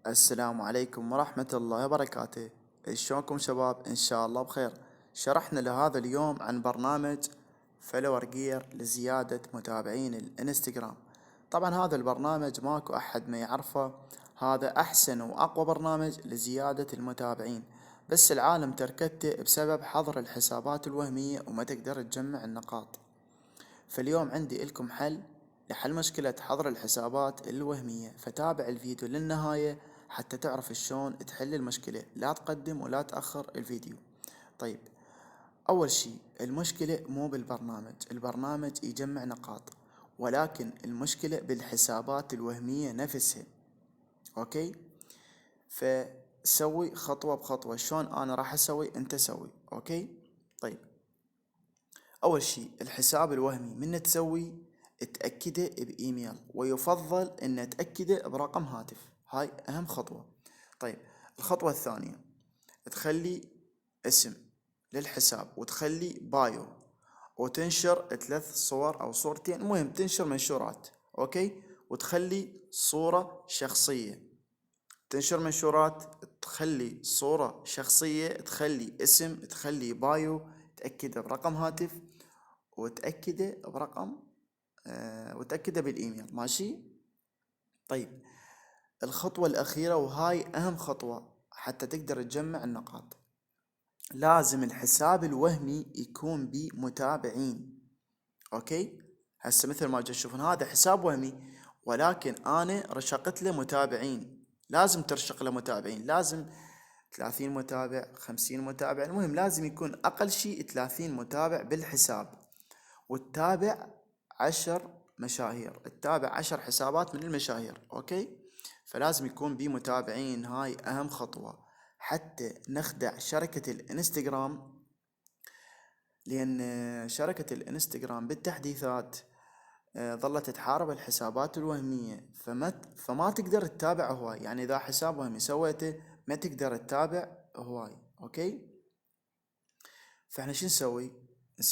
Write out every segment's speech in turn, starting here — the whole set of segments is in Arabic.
السلام عليكم ورحمة الله وبركاته. شلونكم شباب؟ إن شاء الله بخير. شرحنا لهذا اليوم عن برنامج فلور جير لزيادة متابعين الانستغرام. طبعا هذا البرنامج ماكو أحد ما يعرفه، هذا أحسن وأقوى برنامج لزيادة المتابعين، بس العالم تركته بسبب حظر الحسابات الوهمية وما تقدر تجمع النقاط. فاليوم عندي لكم حل لحل مشكلة حظر الحسابات الوهمية، فتابع الفيديو للنهاية حتى تعرف شلون تحل المشكلة، لا تقدم ولا تأخر الفيديو. طيب، أول شي المشكلة مو بالبرنامج، البرنامج يجمع نقاط، ولكن المشكلة بالحسابات الوهمية نفسها. أوكي، فسوي خطوة بخطوة، شلون أنا راح أسوي أنت سوي. أوكي. طيب، أول شي الحساب الوهمي من تسوي تأكده بإيميل، ويفضل أن تأكده برقم هاتف، هاي أهم خطوة. طيب، الخطوة الثانية تخلي اسم للحساب وتخلي بايو، وتنشر 3 صور أو صورتين، المهم تنشر منشورات. أوكي، وتخلي صورة شخصية، تنشر منشورات، تخلي صورة شخصية، تخلي اسم، تخلي بايو، تأكده برقم هاتف، وتأكده برقم وتأكده بالإيميل. ماشي. طيب، الخطوة الأخيرة وهاي أهم خطوة حتى تقدر تجمع النقاط، لازم الحساب الوهمي يكون بمتابعين. أوكي، هسه مثل ما تشوفون هذا حساب وهمي، ولكن أنا رشقت له متابعين، لازم ترشق له متابعين، لازم 30 متابع، 50 متابع، المهم لازم يكون أقل شيء 30 متابع بالحساب، وتتابع 10 مشاهير، تتابع 10 حسابات من المشاهير. أوكي، فلازم يكون بي متابعين، هاي أهم خطوة حتى نخدع شركة الانستغرام، لأن شركة الانستغرام بالتحديثات ظلت تحارب الحسابات الوهمية، فما تقدر تتابع هواي، يعني إذا حساب وهمي سويته ما تقدر تتابع هواي. أوكي، فاحنا شو نسوي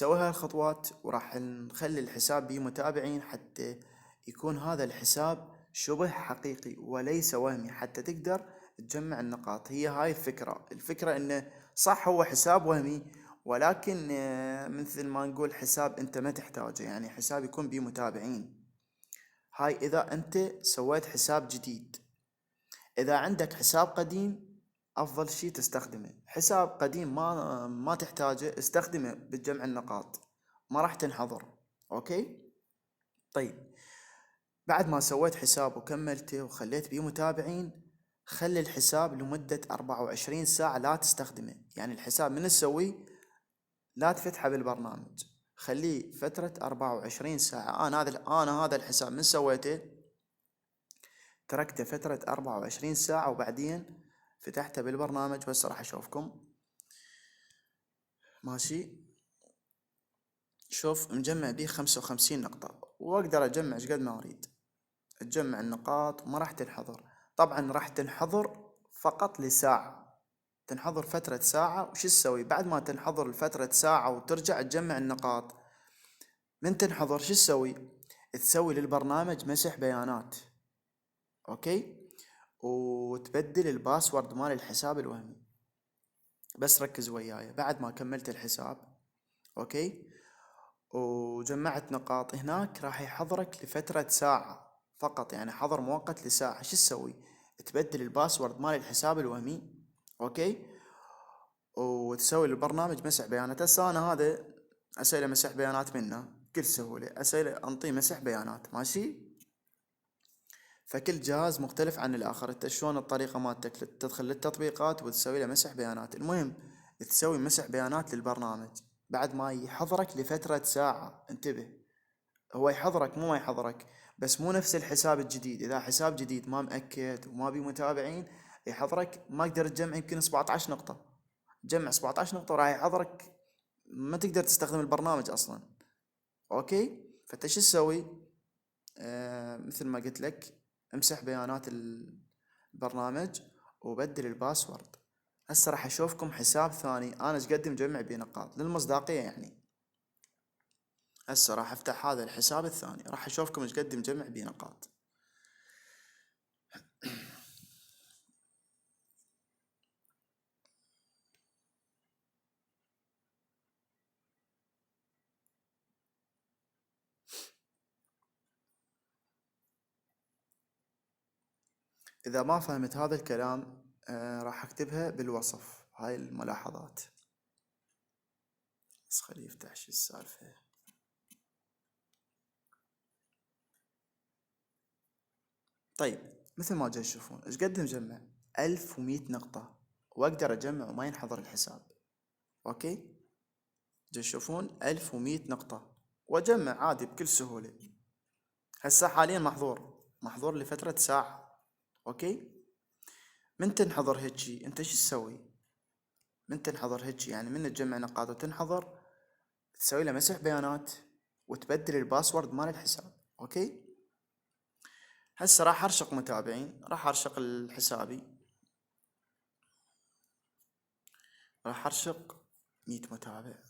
هاي الخطوات، وراح نخلي الحساب بيه متابعين حتى يكون هذا الحساب شبه حقيقي وليس وهمي، حتى تقدر تجمع النقاط. هي هاي الفكرة انه صح هو حساب وهمي، ولكن مثل ما نقول حساب انت ما تحتاجه، يعني حساب يكون بيه متابعين. هاي اذا انت سويت حساب جديد. اذا عندك حساب قديم افضل شي تستخدمه، حساب قديم ما تحتاجه استخدمه بتجمع النقاط، ما راح تنحضر. اوكي. طيب، بعد ما سويت حساب وكملته وخليت بيه متابعين، خلي الحساب لمدة 24 ساعة لا تستخدمه، يعني الحساب من تسويه لا تفتحه بالبرنامج، خليه فترة 24 ساعة. أنا هذا الحساب من سويته تركته فترة 24 ساعة، وبعدين فتحته بالبرنامج، وهسه راح اشوفكم. ماشي. شوف مجمع بيه 55 نقطة، واقدر اجمع شقد ما اريد، تجمع النقاط وما راح تنحضر. طبعا راح تنحضر فقط لساعة، تنحضر فترة ساعة. وش تسوي بعد ما تنحضر لفترة ساعة وترجع تجمع النقاط؟ من تنحضر شو تسوي للبرنامج مسح بيانات. اوكي، وتبدل الباسورد مال الحساب الوهمي. بس ركز وياي، بعد ما كملت الحساب اوكي وجمعت نقاط هناك، راح يحضرك لفترة ساعة فقط، يعني حظر مؤقت لساعة. شو تسوي؟ تبدل الباسورد مال الحساب الوهمي. اوكي، وتسوي للبرنامج مسح بيانات. هسه انا هذا اسوي له مسح بيانات منه بكل سهولة، اسوي له انطيه مسح بيانات. ماشي. فكل جهاز مختلف عن الاخر، انت شلون الطريقة مالتك تدخل للتطبيقات وتسوي له مسح بيانات. المهم تسوي مسح بيانات للبرنامج بعد ما يحضرك لفترة ساعة. انتبه، هو يحضرك مو ما يحضرك، بس مو نفس الحساب الجديد. اذا حساب جديد ما مأكد وما بي متابعين يحضرك، ما قدرت تجمع يمكن 17 نقطة، تجمع 17 نقطة وراح يحضرك، ما تقدر تستخدم البرنامج اصلا. اوكي، فانت شو تسوي؟ مثل ما قلت لك، امسح بيانات البرنامج وبدل الباسورد. هسه راح اشوفكم حساب ثاني انا ايش قد مجمع بيه نقاط للمصداقية يعني. هسه راح افتح هذا الحساب الثاني، راح اشوفكم ايش قد مجمع بيه نقاط. اذا ما فهمت هذا الكلام راح اكتبها بالوصف هاي الملاحظات. بس خليه يفتح شي السالفة. طيب مثل ما جاي تشوفون ايش قد مجمع 1100 نقطة، واقدر اجمع وما ينحضر الحساب. اوكي جاي تشوفون 1100 نقطة واجمع عادي بكل سهولة. هسه حاليا محظور لفترة ساعة. اوكي من تنحضر هيجي انت شو تسوي؟ من تنحضر هيجي يعني من تجمع نقاط وتنحضر تسوي له مسح بيانات وتبدل الباسورد مال الحساب. اوكي هسه راح ارشق متابعين، راح ارشق الحسابي، راح ارشق 100 متابع.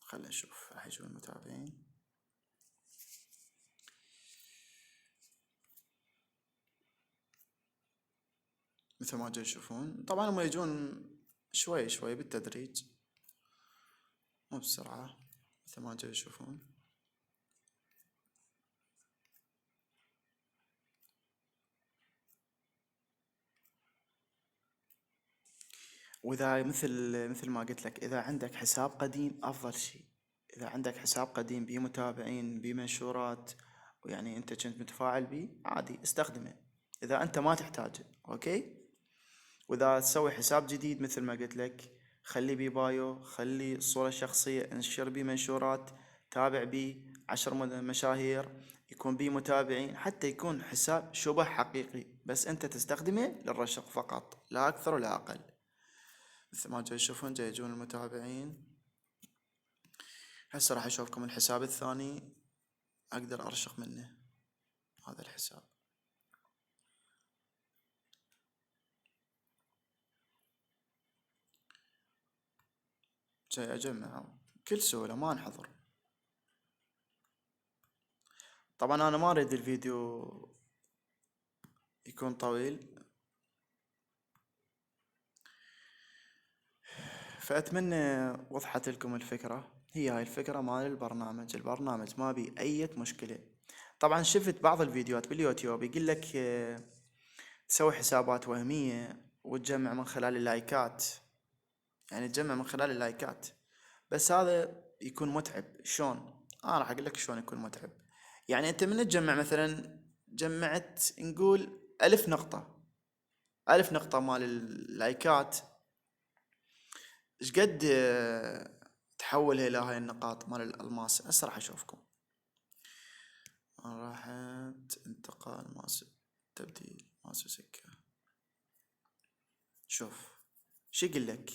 خلينا نشوف راح يجون المتابعين. مثل ما جاي تشوفون طبعا هم يجون شوي شوي بالتدريج مو بسرعة مثل ما جاي تشوفون. واذا مثل ما قلت لك اذا عندك حساب قديم افضل شيء. اذا عندك حساب قديم بيه متابعين بيه منشورات ويعني انت كنت متفاعل بيه عادي استخدمه اذا انت ما تحتاجه. اوكي واذا تسوي حساب جديد مثل ما قلت لك خلي بيه بايو، خلي صورة شخصية، انشر بيه منشورات، تابع بيه 10 مشاهير، يكون بيه متابعين، حتى يكون حساب شبه حقيقي بس انت تستخدمه للرشق فقط لا اكثر ولا اقل. مثل ما جاي تشوفون جاي يجون المتابعين. هسه راح اشوفكم الحساب الثاني اقدر ارشق منه هذا الحساب. جاي اجمع بكل سهولة ما انحضر. طبعا انا ما اريد الفيديو يكون طويل فأتمنى وضحت لكم الفكرة. هي هاي الفكرة مال البرنامج ما بي أي مشكلة. طبعا شفت بعض الفيديوهات باليوتيوب يقول لك تسوي حسابات وهمية وتجمع من خلال اللايكات، يعني تجمع من خلال اللايكات بس هذا يكون متعب. شلون؟ أنا راح أقول لك شلون يكون متعب. يعني أنت من تجمع مثلا جمعت نقول 1000 نقطة، 1000 نقطة مال اللايكات ايش قد تحولها الى هاي النقاط مال الالماس. هسه راح اشوفكم. راحت انتقال ماس تبديل ماس سكة. شوف شو يقول لك؟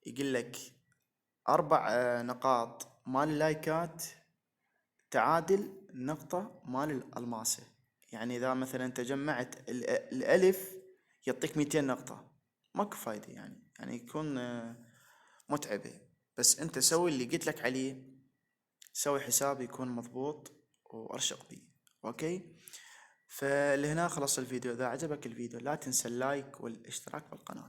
يقول لك 4 نقاط مال اللايكات تعادل نقطة مال الألماسة. يعني إذا مثلا أنت جمعت الألف يعطيك 200 نقطة. ماكو فايدة يعني يكون متعبة. بس أنت سوي اللي قلت لك عليه، سوي حساب يكون مضبوط وارشق بيه. اوكي فلهنا خلص الفيديو. اذا عجبك الفيديو لا تنسى اللايك والاشتراك بالقناة.